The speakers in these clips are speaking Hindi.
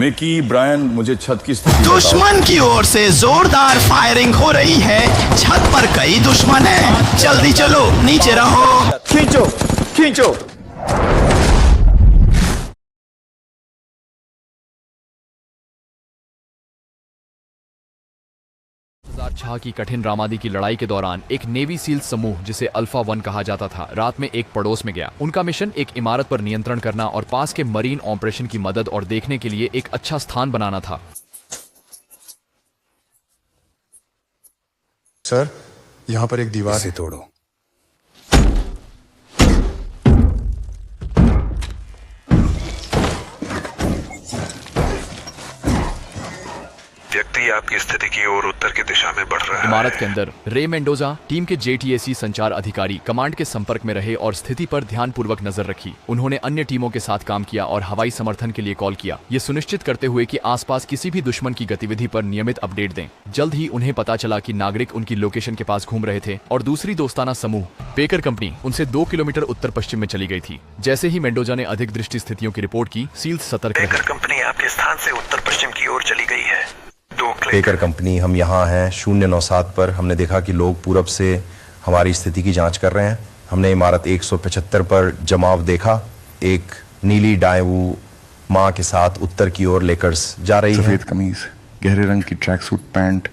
मिकी, ब्रायन, मुझे छत की स्थिति दुश्मन की ओर से जोरदार फायरिंग हो रही है। छत पर कई दुश्मन हैं। जल्दी चलो, नीचे रहो। खींचो खींचो। छह की कठिन रामादी की लड़ाई के दौरान एक नेवी सील समूह जिसे अल्फा 1 कहा जाता था, रात में एक पड़ोस में गया। उनका मिशन एक इमारत पर नियंत्रण करना और पास के मरीन ऑपरेशन की मदद और देखने के लिए एक अच्छा स्थान बनाना था। सर, यहाँ पर एक दीवार से तोड़ो। व्यक्ति आपकी स्थिति की ओर उत्तर की दिशा में बढ़ रहा है। इमारत के अंदर रे मेंडोजा टीम के JTAC संचार अधिकारी कमांड के संपर्क में रहे और स्थिति पर ध्यानपूर्वक नजर रखी। उन्होंने अन्य टीमों के साथ काम किया और हवाई समर्थन के लिए कॉल किया, ये सुनिश्चित करते हुए कि आसपास किसी भी दुश्मन की गतिविधि पर नियमित अपडेट दें। जल्द ही उन्हें पता चला कि नागरिक उनकी लोकेशन के पास घूम रहे थे और दूसरी दोस्ताना समूह बेकर कंपनी उनसे 2 किलोमीटर उत्तर पश्चिम में चली गई थी। जैसे ही मेंडोजा ने अधिक दृष्टि स्थितियों की रिपोर्ट की, सील्स सतर्क रहे। बेकर कंपनी आपके स्थान से उत्तर पश्चिम की ओर चली गई है। बेकर कंपनी, हम यहाँ हैं 097 पर। हमने देखा कि लोग पूरब से हमारी स्थिति की जांच कर रहे हैं। हमने इमारत 175 पर जमाव देखा। एक नीली डायवू माँ के साथ उत्तर की ओर लेकर्स जा रही है। सफेद कमीज, गहरे रंग की ट्रैक सूट पैंट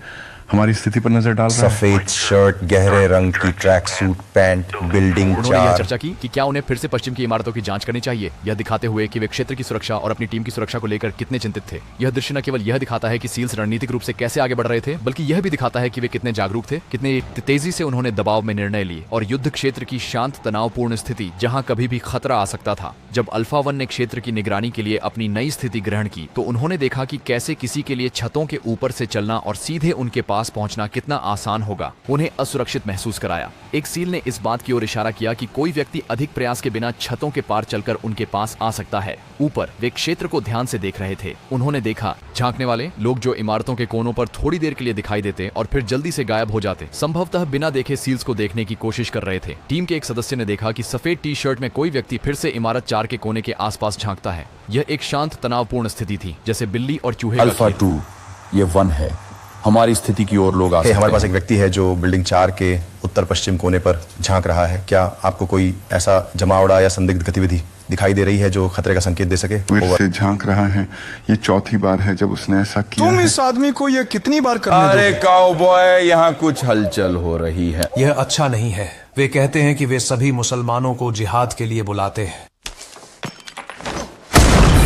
हमारी स्थिति पर नजर डाल रहा है। सफेद शर्ट, गहरे रंग की ट्रैक सूट पैंट, बिल्डिंग उन्होंने यह 4। चर्चा की कि क्या उन्हें फिर से पश्चिम की इमारतों की जांच करनी चाहिए, यह दिखाते हुए कि वे क्षेत्र की सुरक्षा और अपनी टीम की सुरक्षा को लेकर कितने चिंतित थे। यह दृश्य न केवल यह दिखाता है कि सील्स रणनीतिक रूप से कैसे आगे बढ़ रहे थे, बल्कि यह भी दिखाता है कि वे कितने जागरूक थे, कितने तेजी से उन्होंने दबाव में निर्णय लिए और युद्ध क्षेत्र की शांत तनावपूर्ण स्थिति जहां कभी भी खतरा आ सकता था। जब अल्फा 1 ने क्षेत्र की निगरानी के लिए अपनी नई स्थिति ग्रहण की, तो उन्होंने देखा कि कैसे किसी के लिए छतों के ऊपर से चलना और सीधे उनके पास पहुंचना कितना आसान होगा। उन्हें असुरक्षित महसूस कराया। एक सील ने इस बात की ओर इशारा किया कि कोई व्यक्ति अधिक प्रयास के बिना छतों के पार चलकर उनके पास आ सकता है। ऊपर वे क्षेत्र को ध्यान से देख रहे थे। उन्होंने देखा झांकने वाले लोग जो इमारतों के कोनों पर थोड़ी देर के लिए दिखाई देते और फिर जल्दी से गायब हो जाते, संभवतः बिना देखे सील्स को देखने की कोशिश कर रहे थे। टीम के एक सदस्य ने देखा कि सफेद टी-शर्ट में कोई व्यक्ति फिर से इमारत 4 के कोने के आसपास झांकता है। यह एक शांत तनावपूर्ण स्थिति थी, जैसे बिल्ली और चूहे का अल्फा खेल। 2, ये 1 है। हमारी स्थिति की ओर लोग आ सकते हैं। हमारे पास एक व्यक्ति है जो बिल्डिंग 4 के उत्तर पश्चिम कोने पर झांक रहा है। क्या आपको कोई ऐसा जमावड़ा या संदिग्ध गतिविधि दिखाई दे रही है जो खतरे का संकेत दे सके? फिर से झांक रहा है। ये चौथी बार है जब उसने ऐसा किया। तुम है। इस आदमी को ये कितनी बार करने अरे दोगे? काउबॉय, यहाँ कुछ हलचल हो रही है। यह अच्छा नहीं है। वे कहते हैं कि वे सभी मुसलमानों को जिहाद के लिए बुलाते हैं।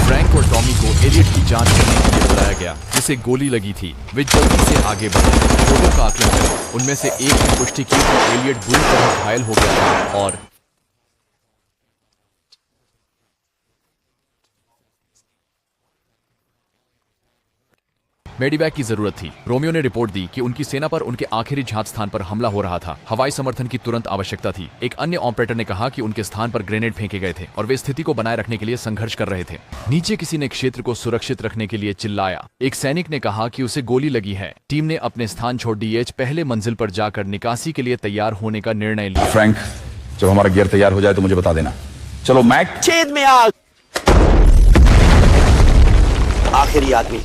फ्रैंक और टॉमी को एलियट की जांच करने के लिए बुलाया गया, जिसे गोली लगी थी। वे जल्दी से आगे बढ़े, लोगों का आकलन करें। उनमें से एक ने पुष्टि की कि एलियट बुरी तरह घायल हो गया था और मेडिवैक की जरूरत थी। रोमियो ने रिपोर्ट दी कि उनकी सेना पर उनके आखिरी झांक स्थान पर हमला हो रहा था। हवाई समर्थन की तुरंत आवश्यकता थी। एक अन्य ऑपरेटर ने कहा कि उनके स्थान पर ग्रेनेड फेंके गए थे और वे स्थिति को बनाए रखने के लिए संघर्ष कर रहे थे। नीचे किसी ने क्षेत्र को सुरक्षित रखने के लिए चिल्लाया। एक सैनिक ने कहा कि उसे गोली लगी है। टीम ने अपने स्थान छोड़ DH पहले मंजिल पर जाकर निकासी के लिए तैयार होने का निर्णय लिया। फ्रैंक, जब हमारा गियर तैयार हो जाए तो मुझे बता देना। चलो मैक। छेद में आग। आखिरी आदमी।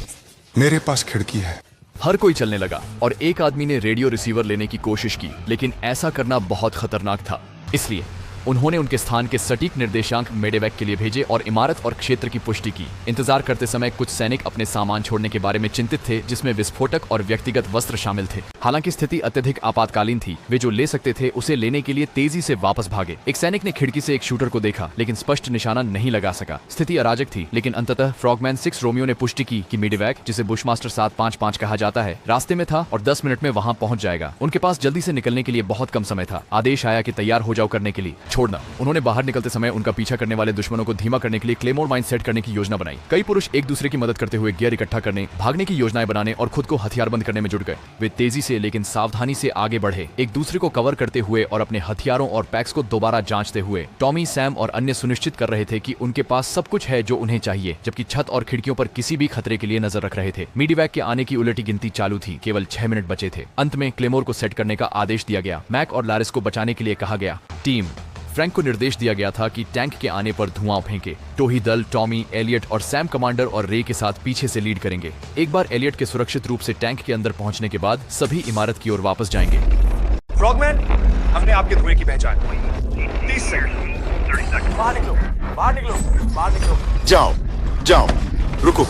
मेरे पास खिड़की है। हर कोई चलने लगा और एक आदमी ने रेडियो रिसीवर लेने की कोशिश की, लेकिन ऐसा करना बहुत खतरनाक था। इसलिए उन्होंने उनके स्थान के सटीक निर्देशांक मेडेवैक के लिए भेजे और इमारत और क्षेत्र की पुष्टि की। इंतजार करते समय कुछ सैनिक अपने सामान छोड़ने के बारे में चिंतित थे, जिसमें विस्फोटक और व्यक्तिगत वस्त्र शामिल थे। हालांकि स्थिति अत्यधिक आपातकालीन थी। वे जो ले सकते थे उसे लेने के लिए तेजी से वापस भागे। एक सैनिक ने खिड़की से एक शूटर को देखा, लेकिन स्पष्ट निशाना नहीं लगा सका। स्थिति अराजक थी, लेकिन अंततः फ्रॉगमैन 6 रोमियो ने पुष्टि की कि मेडेवैक, जिसे बुशमास्टर 755 कहा जाता है, रास्ते में था और 10 मिनट में वहां पहुंच जाएगा। उनके पास जल्दी से निकलने के लिए बहुत कम समय था। आदेश आया कि तैयार हो जाओ करने के लिए। छोड़ना। उन्होंने बाहर निकलते समय उनका पीछा करने वाले दुश्मनों को धीमा करने के लिए क्लेमोर माइन सेट करने की योजना बनाई। कई पुरुष एक दूसरे की मदद करते हुए गियर इकट्ठा करने, भागने की योजनाएं बनाने और खुद को हथियारबंद करने में जुट गए। वे तेजी से लेकिन सावधानी से आगे बढ़े, एक दूसरे को कवर करते हुए और अपने हथियारों और पैक्स को दोबारा जांचते हुए। टॉमी, सैम और अन्य सुनिश्चित कर रहे थे कि उनके पास सब कुछ है जो उन्हें चाहिए, जबकि छत और खिड़कियों पर किसी भी खतरे के लिए नजर रख रहे थे। मेडिवैक के आने की उलटी गिनती चालू थी। केवल 6 मिनट बचे थे। अंत में क्लेमोर को सेट करने का आदेश दिया गया। मैक और लारिस को बचाने के लिए कहा गया। टीम फ्रैंक को निर्देश दिया गया था कि टैंक के आने पर धुआं फेंके। टोही दल टॉमी, एलियट और सैम कमांडर और रे के साथ पीछे से लीड करेंगे। एक बार एलियट के सुरक्षित रूप से टैंक के अंदर पहुंचने के बाद सभी इमारत की ओर वापस जाएंगे। फ्रॉगमैन, हमने आपके धुएं की पहचान की। 30 सेकंड। बाहर निकलो, बाहर निकलो, बाहर निकलो। जाओ जाओ, रुको।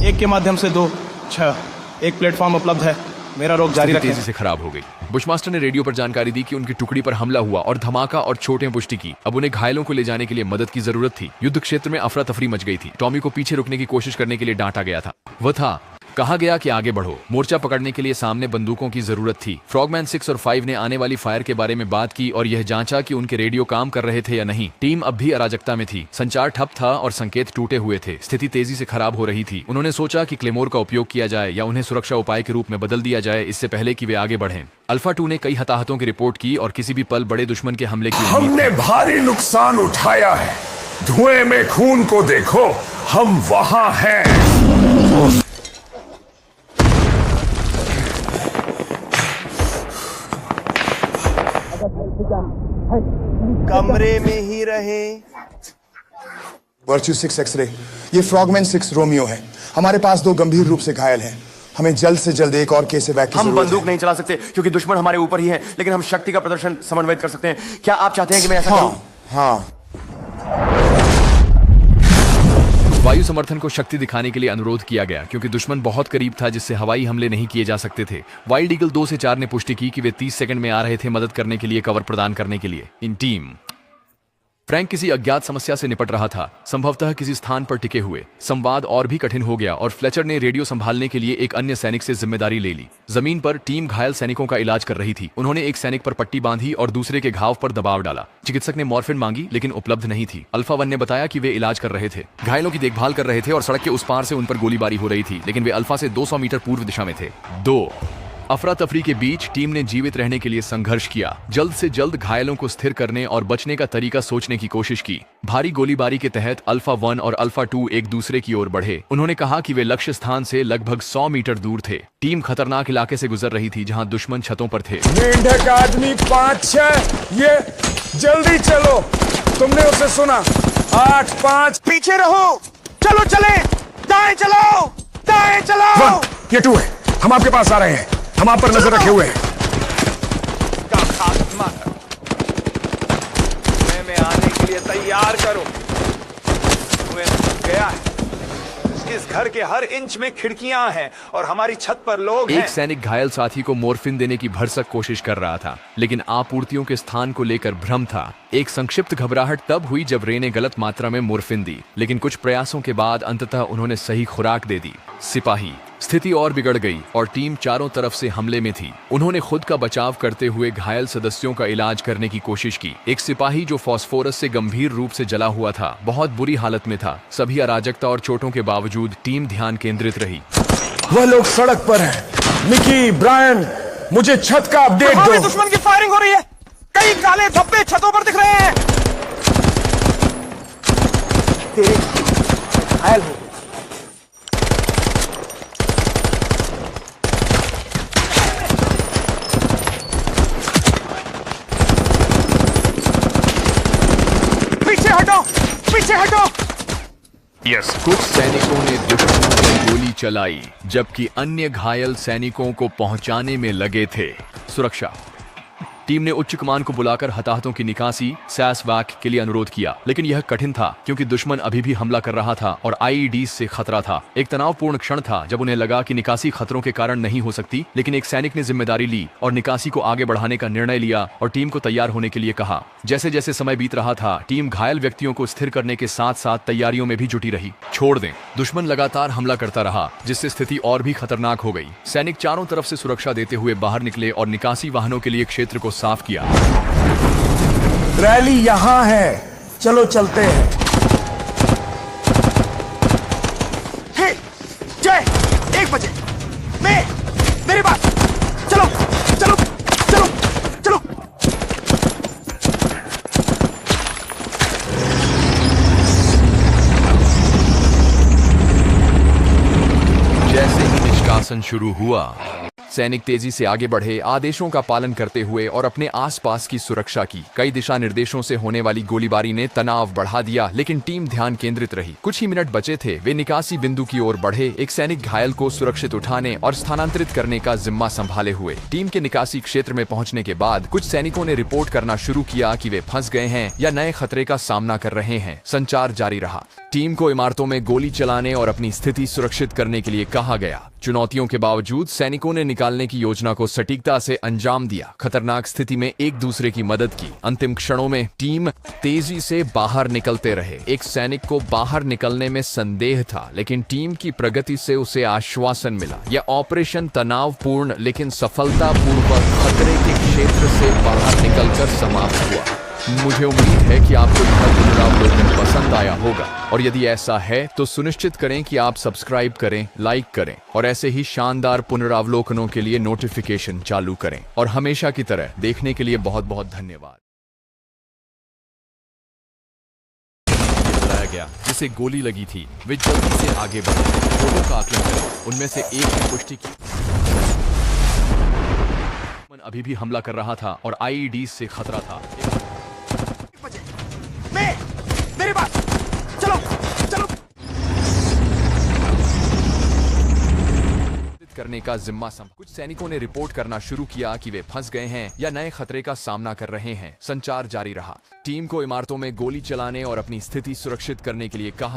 एक के माध्यम से 2, 6, एक प्लेटफॉर्म उपलब्ध है। मेरा रोक जारी रखें। तेजी से खराब हो गई। बुशमास्टर ने रेडियो पर जानकारी दी कि उनकी टुकड़ी पर हमला हुआ और धमाका और चोटें ने पुष्टि की। अब उन्हें घायलों को ले जाने के लिए मदद की जरूरत थी। युद्ध क्षेत्र में अफरा तफरी मच गई थी। टॉमी को पीछे रुकने की कोशिश करने के लिए डांटा गया था। वह था, कहा गया कि आगे बढ़ो। मोर्चा पकड़ने के लिए सामने बंदूकों की जरूरत थी। फ्रॉगमैन 6 और 5 ने आने वाली फायर के बारे में बात की और यह जांचा कि उनके रेडियो काम कर रहे थे या नहीं। टीम अब भी अराजकता में थी। संचार ठप था और संकेत टूटे हुए थे। स्थिति तेजी से खराब हो रही थी। उन्होंने सोचा कि क्लेमोर का उपयोग किया जाए या उन्हें सुरक्षा उपाय के रूप में बदल दिया जाए, इससे पहले कि वे आगे बढ़ें। अल्फा 2 ने कई हताहतों की रिपोर्ट की और किसी भी पल बड़े दुश्मन के हमले की हमने भारी नुकसान उठाया है। धुएं में खून को देखो, हम वहां हैं। कमरे में ही रहे। वर्च्यू 6 एक्सरे, ये फ्रॉगमैन 6 रोमियो है। हमारे पास 2 गंभीर रूप से घायल हैं। हमें जल्द से जल्द एक और केस एवैक की हम जरूरत बंदूक है। नहीं चला सकते क्योंकि दुश्मन हमारे ऊपर ही है, लेकिन हम शक्ति का प्रदर्शन समन्वित कर सकते हैं। क्या आप चाहते हैं कि मैं ऐसा करूं? हाँ। वायु समर्थन को शक्ति दिखाने के लिए अनुरोध किया गया क्योंकि दुश्मन बहुत करीब था जिससे हवाई हमले नहीं किए जा सकते थे। वाइल्ड ईगल 2 से 4 ने पुष्टि की कि वे 30 सेकंड में आ रहे थे मदद करने के लिए, कवर प्रदान करने के लिए। इन टीम फ्रैंक किसी अज्ञात समस्या से निपट रहा था, संभवतः किसी स्थान पर टिके हुए। संवाद और भी कठिन हो गया और फ्लेचर ने रेडियो संभालने के लिए एक अन्य सैनिक से जिम्मेदारी ले ली। जमीन पर टीम घायल सैनिकों का इलाज कर रही थी। उन्होंने एक सैनिक पर पट्टी बांधी और दूसरे के घाव पर दबाव डाला। चिकित्सक ने मॉर्फिन मांगी लेकिन उपलब्ध नहीं थी। अल्फा 1 ने बताया कि वे इलाज कर रहे थे, घायलों की देखभाल कर रहे थे और सड़क के उस पार से उन पर गोलीबारी हो रही थी, लेकिन वे अल्फा से 200 मीटर पूर्व दिशा में थे। 2 अफरा तफरी के बीच टीम ने जीवित रहने के लिए संघर्ष किया। जल्द से जल्द घायलों को स्थिर करने और बचने का तरीका सोचने की कोशिश की। भारी गोलीबारी के तहत अल्फा 1 और अल्फा 2 एक दूसरे की ओर बढ़े। उन्होंने कहा कि वे लक्ष्य स्थान से लगभग 100 मीटर दूर थे। टीम खतरनाक इलाके से गुजर रही थी जहां दुश्मन छतों पर थे। मेंढक आदमी 5-6, ये जल्दी चलो। तुमने उसे सुना? 8-5। पीछे रहो, चलो चले, दाएं चलो, दाएं चलो। ये 2 है, हम आपके पास आ रहे हैं। हम आप पर नजर रखे हुए हैं। में आने के लिए तैयार करो। गया है। इस घर के हर इंच में खिड़कियां हैं और हमारी छत पर लोग हैं। एक सैनिक घायल साथी को मोर्फिन देने की भरसक कोशिश कर रहा था, लेकिन आपूर्तियों के स्थान को लेकर भ्रम था। एक संक्षिप्त घबराहट तब हुई जब रे ने गलत मात्रा में मोर्फिन दी, लेकिन कुछ प्रयासों के बाद अंततः उन्होंने सही खुराक दे दी। सिपाही स्थिति और बिगड़ गई और टीम चारों तरफ से हमले में थी। उन्होंने खुद का बचाव करते हुए घायल सदस्यों का इलाज करने की कोशिश की। एक सिपाही जो फास्फोरस से गंभीर रूप से जला हुआ था, बहुत बुरी हालत में था। सभी अराजकता और चोटों के बावजूद टीम ध्यान केंद्रित रही। वह लोग सड़क पर हैं। मिकी, ब्रायन, मुझे छत का अपडेट दो। दुश्मन की फायरिंग हो रही है। कई काले धब्बे छतों पर दिख रहे हैं। घायल हो। पीछे हटो, पीछे हटो। यस, कुछ सैनिकों ने दुश्मन पर गोली चलाई जबकि अन्य घायल सैनिकों को पहुंचाने में लगे थे। सुरक्षा टीम ने उच्च कमान को बुलाकर हताहतों की निकासी सैसवैक के लिए अनुरोध किया, लेकिन यह कठिन था क्योंकि दुश्मन अभी भी हमला कर रहा था और आईईडी से खतरा था। एक तनावपूर्ण क्षण था जब उन्हें लगा कि निकासी खतरों के कारण नहीं हो सकती, लेकिन एक सैनिक ने जिम्मेदारी ली और निकासी को आगे बढ़ाने का निर्णय लिया और टीम को तैयार होने के लिए कहा। जैसे जैसे समय बीत रहा था, टीम घायल व्यक्तियों को स्थिर करने के साथ साथ तैयारियों में भी जुटी रही। छोड़ दें, दुश्मन लगातार हमला करता रहा जिससे स्थिति और भी खतरनाक हो गई। सैनिक चारों तरफ से सुरक्षा देते हुए बाहर निकले और निकासी वाहनों के लिए क्षेत्र को साफ किया। रैली यहां है, चलो चलते हैं। हे, जय, 1 बजे। मैं, मेरे पास। चलो, चलो, चलो, शासन शुरू हुआ। सैनिक तेजी से आगे बढ़े, आदेशों का पालन करते हुए और अपने आसपास की सुरक्षा की। कई दिशा निर्देशों से होने वाली गोलीबारी ने तनाव बढ़ा दिया, लेकिन टीम ध्यान केंद्रित रही। कुछ ही मिनट बचे थे, वे निकासी बिंदु की ओर बढ़े, एक सैनिक घायल को सुरक्षित उठाने और स्थानांतरित करने का जिम्मा संभाले हुए। टीम के निकासी क्षेत्र में पहुंचने के बाद कुछ सैनिकों ने रिपोर्ट करना शुरू किया कि वे फंस गए हैं या नए खतरे का सामना कर रहे हैं। संचार जारी रहा। टीम को इमारतों में गोली चलाने और अपनी स्थिति सुरक्षित करने के लिए कहा गया। चुनौतियों के बावजूद सैनिकों ने निकालने की योजना को सटीकता से अंजाम दिया। खतरनाक स्थिति में एक दूसरे की मदद की। अंतिम क्षणों में टीम तेजी से बाहर निकलते रहे। एक सैनिक को बाहर निकलने में संदेह था, लेकिन टीम की प्रगति से उसे आश्वासन मिला। यह ऑपरेशन तनावपूर्ण लेकिन सफलतापूर्वक खतरे के क्षेत्र से बाहर निकलकर समाप्त हुआ। मुझे उम्मीद है कि आपको यह पुनरावलोकन पसंद आया होगा, और यदि ऐसा है तो सुनिश्चित करें कि आप सब्सक्राइब करें, लाइक करें और ऐसे ही शानदार पुनरावलोकनों के लिए नोटिफिकेशन चालू करें। और हमेशा की तरह देखने के लिए बहुत बहुत धन्यवाद। बताया गया जिसे गोली लगी थी वे जल्दी से आगे बढ़े। फोटो का आकलन करें, उनमें से एक ने पुष्टि की अभी भी हमला कर रहा था और आईईडी से खतरा था। मेरे पास चलो चलो करने का जिम्मा कुछ सैनिकों ने रिपोर्ट करना शुरू किया कि वे फंस गए हैं या नए खतरे का सामना कर रहे हैं। संचार जारी रहा। टीम को इमारतों में गोली चलाने और अपनी स्थिति सुरक्षित करने के लिए कहा